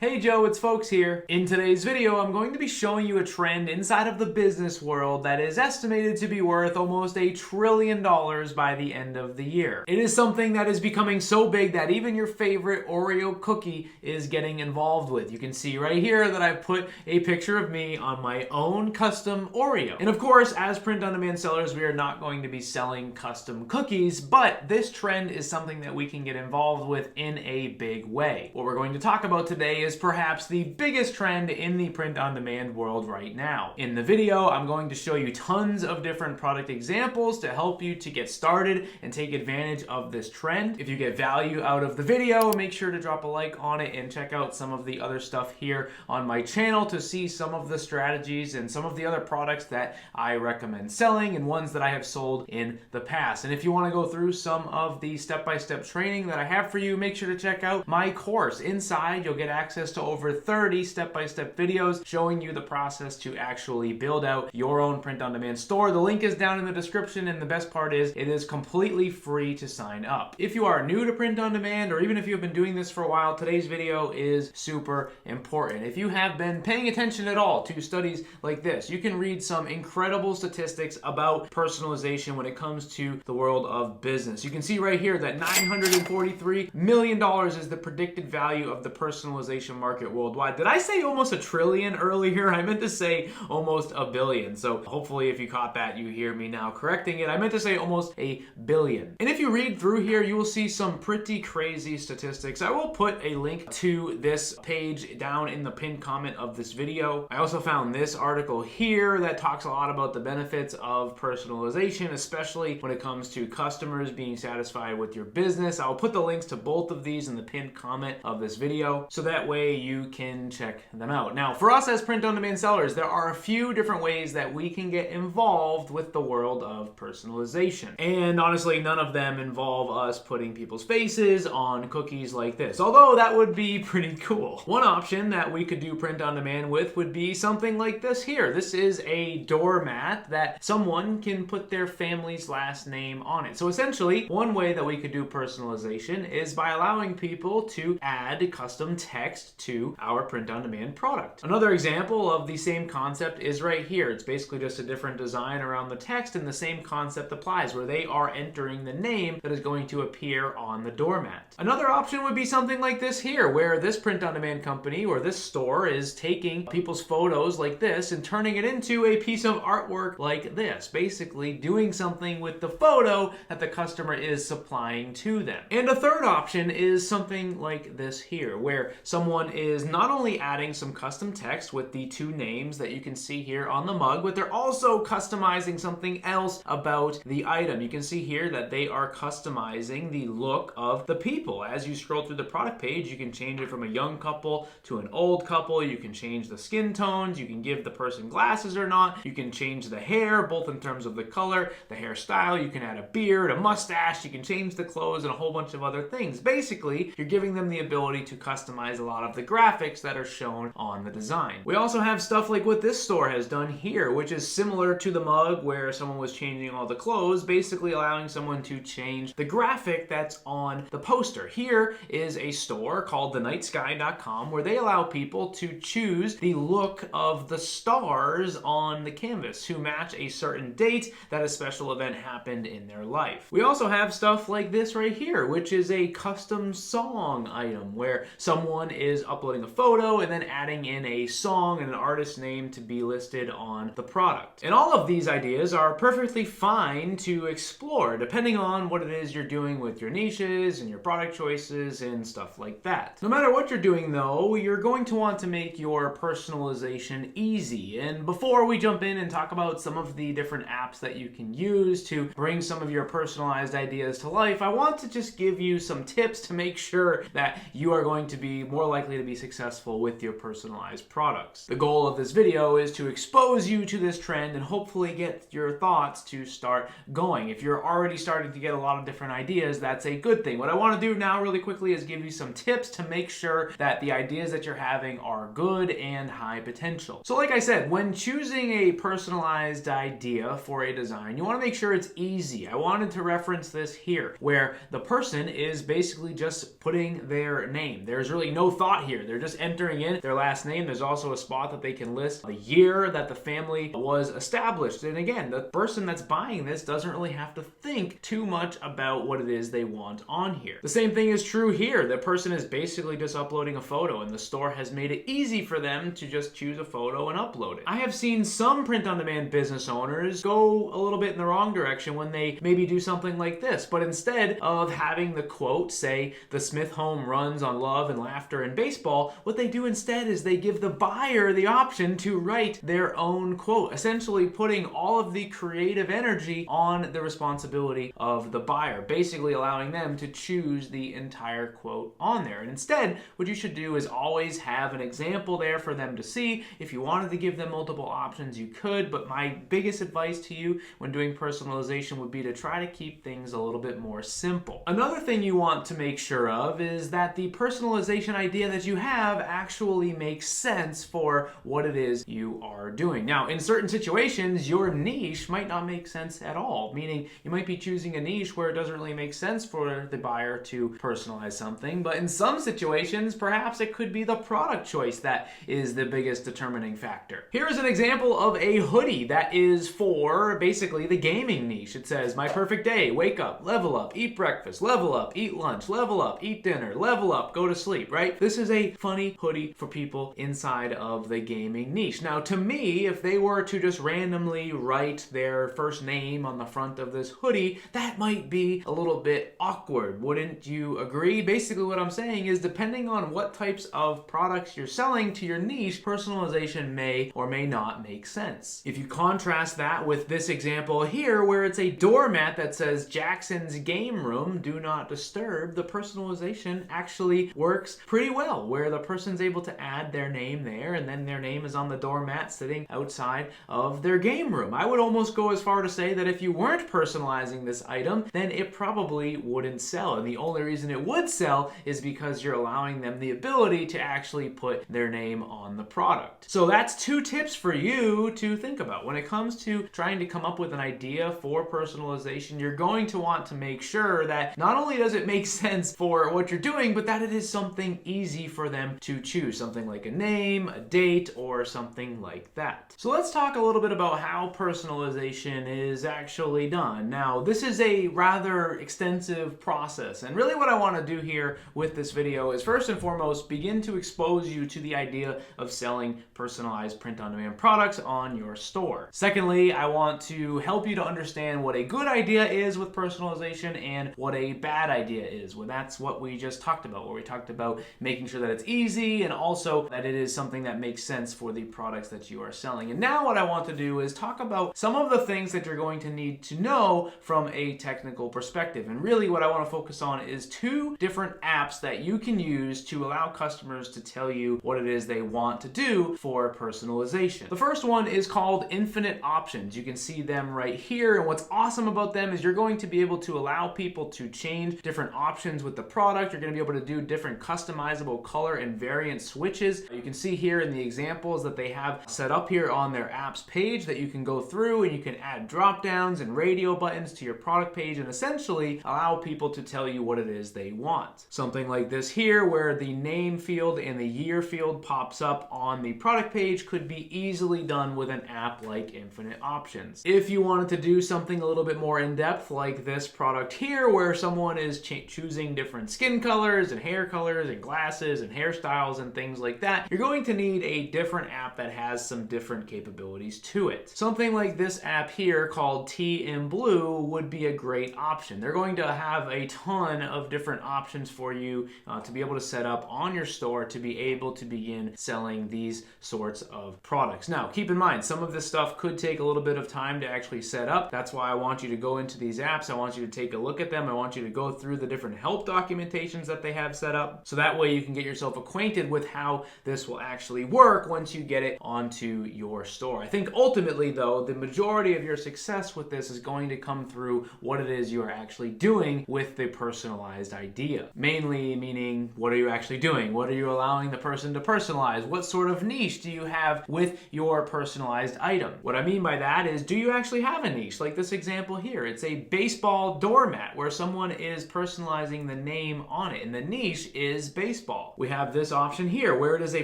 Hey Joe, it's Folks here. In today's video, I'm going to be showing you a trend inside of the business world that is estimated to be worth almost $1 trillion by the end of the year. It is something that is becoming so big that even your favorite Oreo cookie is getting involved with. You can see right here that I've put a picture of me on my own custom Oreo. And of course, as print-on-demand sellers, we are not going to be selling custom cookies, but this trend is something that we can get involved with in a big way. What we're going to talk about today is perhaps the biggest trend in the print-on-demand world right now. In the video, I'm going to show you tons of different product examples to help you to get started and take advantage of this trend. If you get value out of the video, make sure to drop a like on it and check out some of the other stuff here on my channel to see some of the strategies and some of the other products that I recommend selling and ones that I have sold in the past. And if you want to go through some of the step-by-step training that I have for you, make sure to check out my course. Inside, you'll get access to over 30 step-by-step videos showing you the process to actually build out your own print-on-demand store. The link is down in the description, and the best part is it is completely free to sign up. If you are new to print-on-demand, or even if you've been doing this for a while, today's video is super important. If you have been paying attention at all to studies like this, you can read some incredible statistics about personalization when it comes to the world of business. You can see right here that $943 million is the predicted value of the personalization market worldwide. Did I say almost $1 trillion earlier? I meant to say almost $1 billion. So hopefully if you caught that, you hear me now correcting it. I meant to say almost $1 billion. And if you read through here, you will see some pretty crazy statistics. I will put a link to this page down in the pinned comment of this video. I also found this article here that talks a lot about the benefits of personalization, especially when it comes to customers being satisfied with your business. I'll put the links to both of these in the pinned comment of this video, so that way you can check them out. Now, for us as print-on-demand sellers, there are a few different ways that we can get involved with the world of personalization. And honestly, none of them involve us putting people's faces on cookies like this, although that would be pretty cool. One option that we could do print-on-demand with would be something like this here. This is a doormat that someone can put their family's last name on it. So essentially, one way that we could do personalization is by allowing people to add custom text to our print-on-demand product. Another example of the same concept is right here. It's basically just a different design around the text, and the same concept applies where they are entering the name that is going to appear on the doormat. Another option would be something like this here, where this print-on-demand company or this store is taking people's photos like this and turning it into a piece of artwork like this, basically doing something with the photo that the customer is supplying to them. And a third option is something like this here, where someone is not only adding some custom text with the two names that you can see here on the mug, but they're also customizing something else about the item. You can see here that they are customizing the look of the people. As you scroll through the product page, you can change it from a young couple to an old couple. You can change the skin tones. You can give the person glasses or not. You can change the hair, both in terms of the color, the hairstyle. You can add a beard, a mustache. You can change the clothes and a whole bunch of other things. Basically, you're giving them the ability to customize a lot of the graphics that are shown on the design. We also have stuff like what this store has done here, which is similar to the mug where someone was changing all the clothes, basically allowing someone to change the graphic that's on the poster. Here is a store called thenightsky.com where they allow people to choose the look of the stars on the canvas to match a certain date that a special event happened in their life. We also have stuff like this right here, which is a custom song item where someone is uploading a photo and then adding in a song and an artist name to be listed on the product. And all of these ideas are perfectly fine to explore depending on what it is you're doing with your niches and your product choices and stuff like that. No matter what you're doing though, you're going to want to make your personalization easy. And before we jump in and talk about some of the different apps that you can use to bring some of your personalized ideas to life, I want to just give you some tips to make sure that you are going to be more likely to be successful with your personalized products. The goal of this video is to expose you to this trend and hopefully get your thoughts to start going. If you're already starting to get a lot of different ideas, that's a good thing. What I want to do now really quickly is give you some tips to make sure that the ideas that you're having are good and high potential. So like I said, when choosing a personalized idea for a design, you want to make sure it's easy. I wanted to reference this here, where the person is basically just putting their name. There's really no thought thought here. They're just entering in their last name. There's also a spot that they can list the year that the family was established. And again, the person that's buying this doesn't really have to think too much about what it is they want on here. The same thing is true here. The person is basically just uploading a photo, and the store has made it easy for them to just choose a photo and upload it. I have seen some print-on-demand business owners go a little bit in the wrong direction when they maybe do something like this, but instead of having the quote say, "The Smith home runs on love and laughter and baseball," what they do instead is they give the buyer the option to write their own quote, essentially putting all of the creative energy on the responsibility of the buyer, basically allowing them to choose the entire quote on there. And instead, what you should do is always have an example there for them to see. If you wanted to give them multiple options, you could, but my biggest advice to you when doing personalization would be to try to keep things a little bit more simple. Another thing you want to make sure of is that the personalization idea that you have actually makes sense for what it is you are doing. Now, in certain situations, your niche might not make sense at all, meaning you might be choosing a niche where it doesn't really make sense for the buyer to personalize something, but in some situations, perhaps it could be the product choice that is the biggest determining factor. Here is an example of a hoodie that is for basically the gaming niche. It says, "My perfect day, wake up, level up, eat breakfast, level up, eat lunch, level up, eat dinner, level up, go to sleep," right? This is a funny hoodie for people inside of the gaming niche. Now, to me, if they were to just randomly write their first name on the front of this hoodie, that might be a little bit awkward. Wouldn't you agree? Basically, what I'm saying is, depending on what types of products you're selling to your niche, personalization may or may not make sense. If you contrast that with this example here, where it's a doormat that says "Jackson's Game Room, do not disturb," the personalization actually works pretty well, where the person's able to add their name there, and then their name is on the doormat sitting outside of their game room. I would almost go as far to say that if you weren't personalizing this item, then it probably wouldn't sell. And the only reason it would sell is because you're allowing them the ability to actually put their name on the product. So that's 2 tips for you to think about. When it comes to trying to come up with an idea for personalization, you're going to want to make sure that not only does it make sense for what you're doing, but that it is something easy for them to choose, something like a name, a date, or something like that. So let's talk a little bit about how personalization is actually done. Now, this is a rather extensive process, and really what I want to do here with this video is first and foremost begin to expose you to the idea of selling personalized print-on-demand products on your store. Secondly, I want to help you to understand what a good idea is with personalization and what a bad idea is. Well, that's what we just talked about, where we talked about making sure that it's easy and also that it is something that makes sense for the products that you are selling. And now what I want to do is talk about some of the things that you're going to need to know from a technical perspective. And really what I want to focus on is 2 different apps that you can use to allow customers to tell you what it is they want to do for personalization. The first one is called Infinite Options. You can see them right here, and what's awesome about them is you're going to be able to allow people to change different options with the product. You're going to be able to do different customizable color and variant switches. You can see here in the examples that they have set up here on their apps page that you can go through and you can add drop downs and radio buttons to your product page and essentially allow people to tell you what it is they want. Something like this here, where the name field and the year field pops up on the product page, could be easily done with an app like Infinite Options. If you wanted to do something a little bit more in depth, like this product here, where someone is choosing different skin colors and hair colors and glasses and hairstyles and things like that, you're going to need a different app that has some different capabilities to it. Something like this app here called T in Blue would be a great option. They're going to have a ton of different options for you to be able to set up on your store to be able to begin selling these sorts of products. Now, keep in mind, some of this stuff could take a little bit of time to actually set up. That's why I want you to go into these apps. I want you to take a look at them. I want you to go through the different help documentations that they have set up, so that way you can get yourself acquainted with how this will actually work once you get it onto your store. I think ultimately, though, the majority of your success with this is going to come through what it is you are actually doing with the personalized idea. Mainly meaning, what are you actually doing? What are you allowing the person to personalize? What sort of niche do you have with your personalized item? What I mean by that is, do you actually have a niche? Like this example here, it's a baseball doormat where someone is personalizing the name on it, and the niche is baseball. baseball. We have this option here where it is a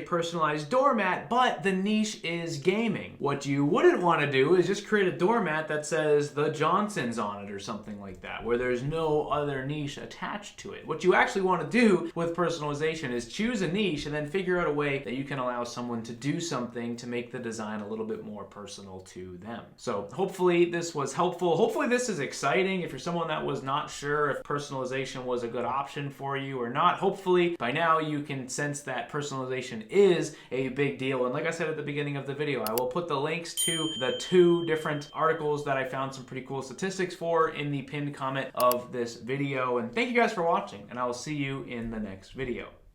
personalized doormat, but the niche is gaming. What you wouldn't want to do is just create a doormat that says the Johnsons on it or something like that, where there's no other niche attached to it. What you actually want to do with personalization is choose a niche and then figure out a way that you can allow someone to do something to make the design a little bit more personal to them. So hopefully this was helpful. Hopefully this is exciting. If you're someone that was not sure if personalization was a good option for you or not, hopefully by now you can sense that personalization is a big deal. And like I said at the beginning of the video, I will put the links to the 2 different articles that I found some pretty cool statistics for in the pinned comment of this video. And thank you guys for watching, and I will see you in the next video.